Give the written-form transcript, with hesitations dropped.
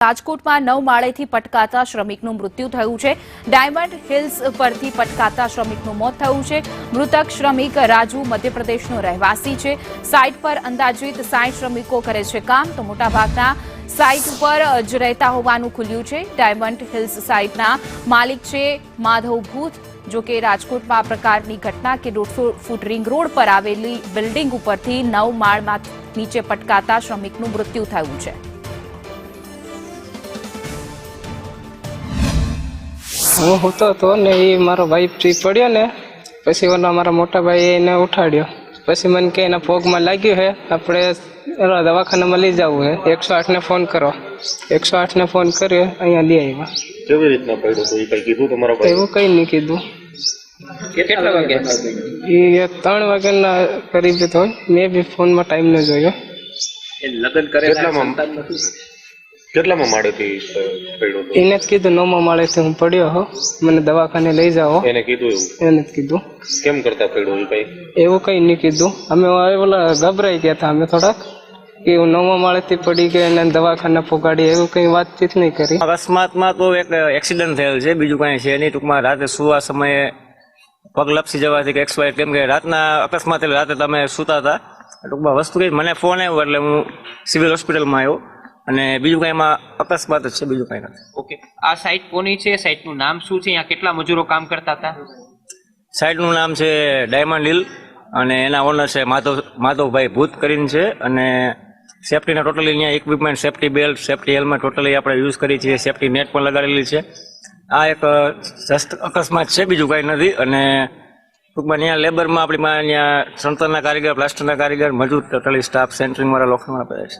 રાજકોટમાં 9 માળેથી પટકાતા શ્રમિકનું મૃત્યુ થયું છે। ડાયમંડ હિલ્સ પરથી પટકાતા શ્રમિકનું મોત થયું છે। મૃતક શ્રમિક રાજુ મધ્યપ્રદેશનો રહેવાસી છે। સાઇટ પર અંદાજિત 60 શ્રમિકો કરે છે કામ, તો મોટાભાગના સાઇટ ઉપર જ રહેતા હોવાનું ખુલ્યું છે। ડાયમંડ હિલ્સ સાઇટના માલિક છે માધવ ભૂત। જો કે રાજકોટમાં આ પ્રકારની ઘટના કે 150 ફૂટ રિંગ રોડ પર આવેલી બિલ્ડિંગ ઉપરથી 9 માળમાં નીચે પટકાતા શ્રમિકનું મૃત્યુ થયું છે। હું હોતો હતો ને એ મારો ભાઈ ફ્રી પડ્યો ને પછી ઓલા મારા મોટા ભાઈ એને ઉઠાડ્યો। પછી મને કે એના પગમાં લાગ્યું છે, આપણે દવાખાનામાં લઈ જવું છે। 108 ને ફોન કરો। 108 ને ફોન કર્યો, અહીંયા લઈ આવ્યા। કેવી રીતના પડ્યો તો એ કઈ કીધું તમારા ભાઈ? એવું કઈ નહીં કીધું। કેટલા વાગ્યા? એ 3 વાગ્યાના કરીબ તો મેં બી ફોનમાં ટાઈમ ન જોયો। લગ્ન કરેલા કેટલામાં માળેથી પડ્યો તો? એને જ કીધું 9મા માળેથી હું પડ્યો હો, મને દવાખાને લઈ જાઓ। એને કીધું એવું? એને જ કીધું। કેમ કરતા પડ્યો એ કઈ? એવું કઈ નહીં કીધું। અમે ઓલા ગભરાઈ ગયા હતા અમે થોડાક કે હું 9મા માળેથી પડી ગઈ અને દવાખાને પહોંચાડી, એવું કઈ વાતચીત નહીં કરી। અકસ્માતમાં તો એક એક્સિડન્ટ થયેલ છે, બીજું કઈ છે નહીં। ટૂંકમાં રાતે સુવા સમયે પગ લપસી જવાથી કે એક્સપાયર, કેમ કે રાતના અકસ્માત એટલે રાતે તમે સૂતા હતા। ટૂંકમાં વસ્તુ કઈ મને ફોન આવ્યો એટલે હું સિવિલ હોસ્પિટલમાં આવ્યો, અને બીજું કઈ એમાં અકસ્માત જ છે, બીજું કઈ નથી। ઓકે, આ સાઇટ કોની છે? સાઇટનું નામ શું છે? અહીંયા કેટલા મજૂરો કામ કરતા હતા? સાઇટનું નામ છે ડાયમંડ હિલ અને એના ઓનર છે માધવભાઈ ભૂત કરીને છે। અને સેફટીના ટોટલી અહીંયા equipment, safety belt, safety helmet totally આપણે યુઝ કરી છીએ। સેફટી નેટ પણ લગાડેલી છે। આ એક જસ્ટ અકસ્માત છે, બીજું કાંઈ નથી। અને ટૂંકમાં અહીંયા લેબરમાં આપણી અહીંયા સણતરના કારીગર, પ્લાસ્ટરના કારીગર, મજૂર ટોટલી સ્ટાફ, સેન્ટરિંગવાળા લોખંડવાળા બધા છે।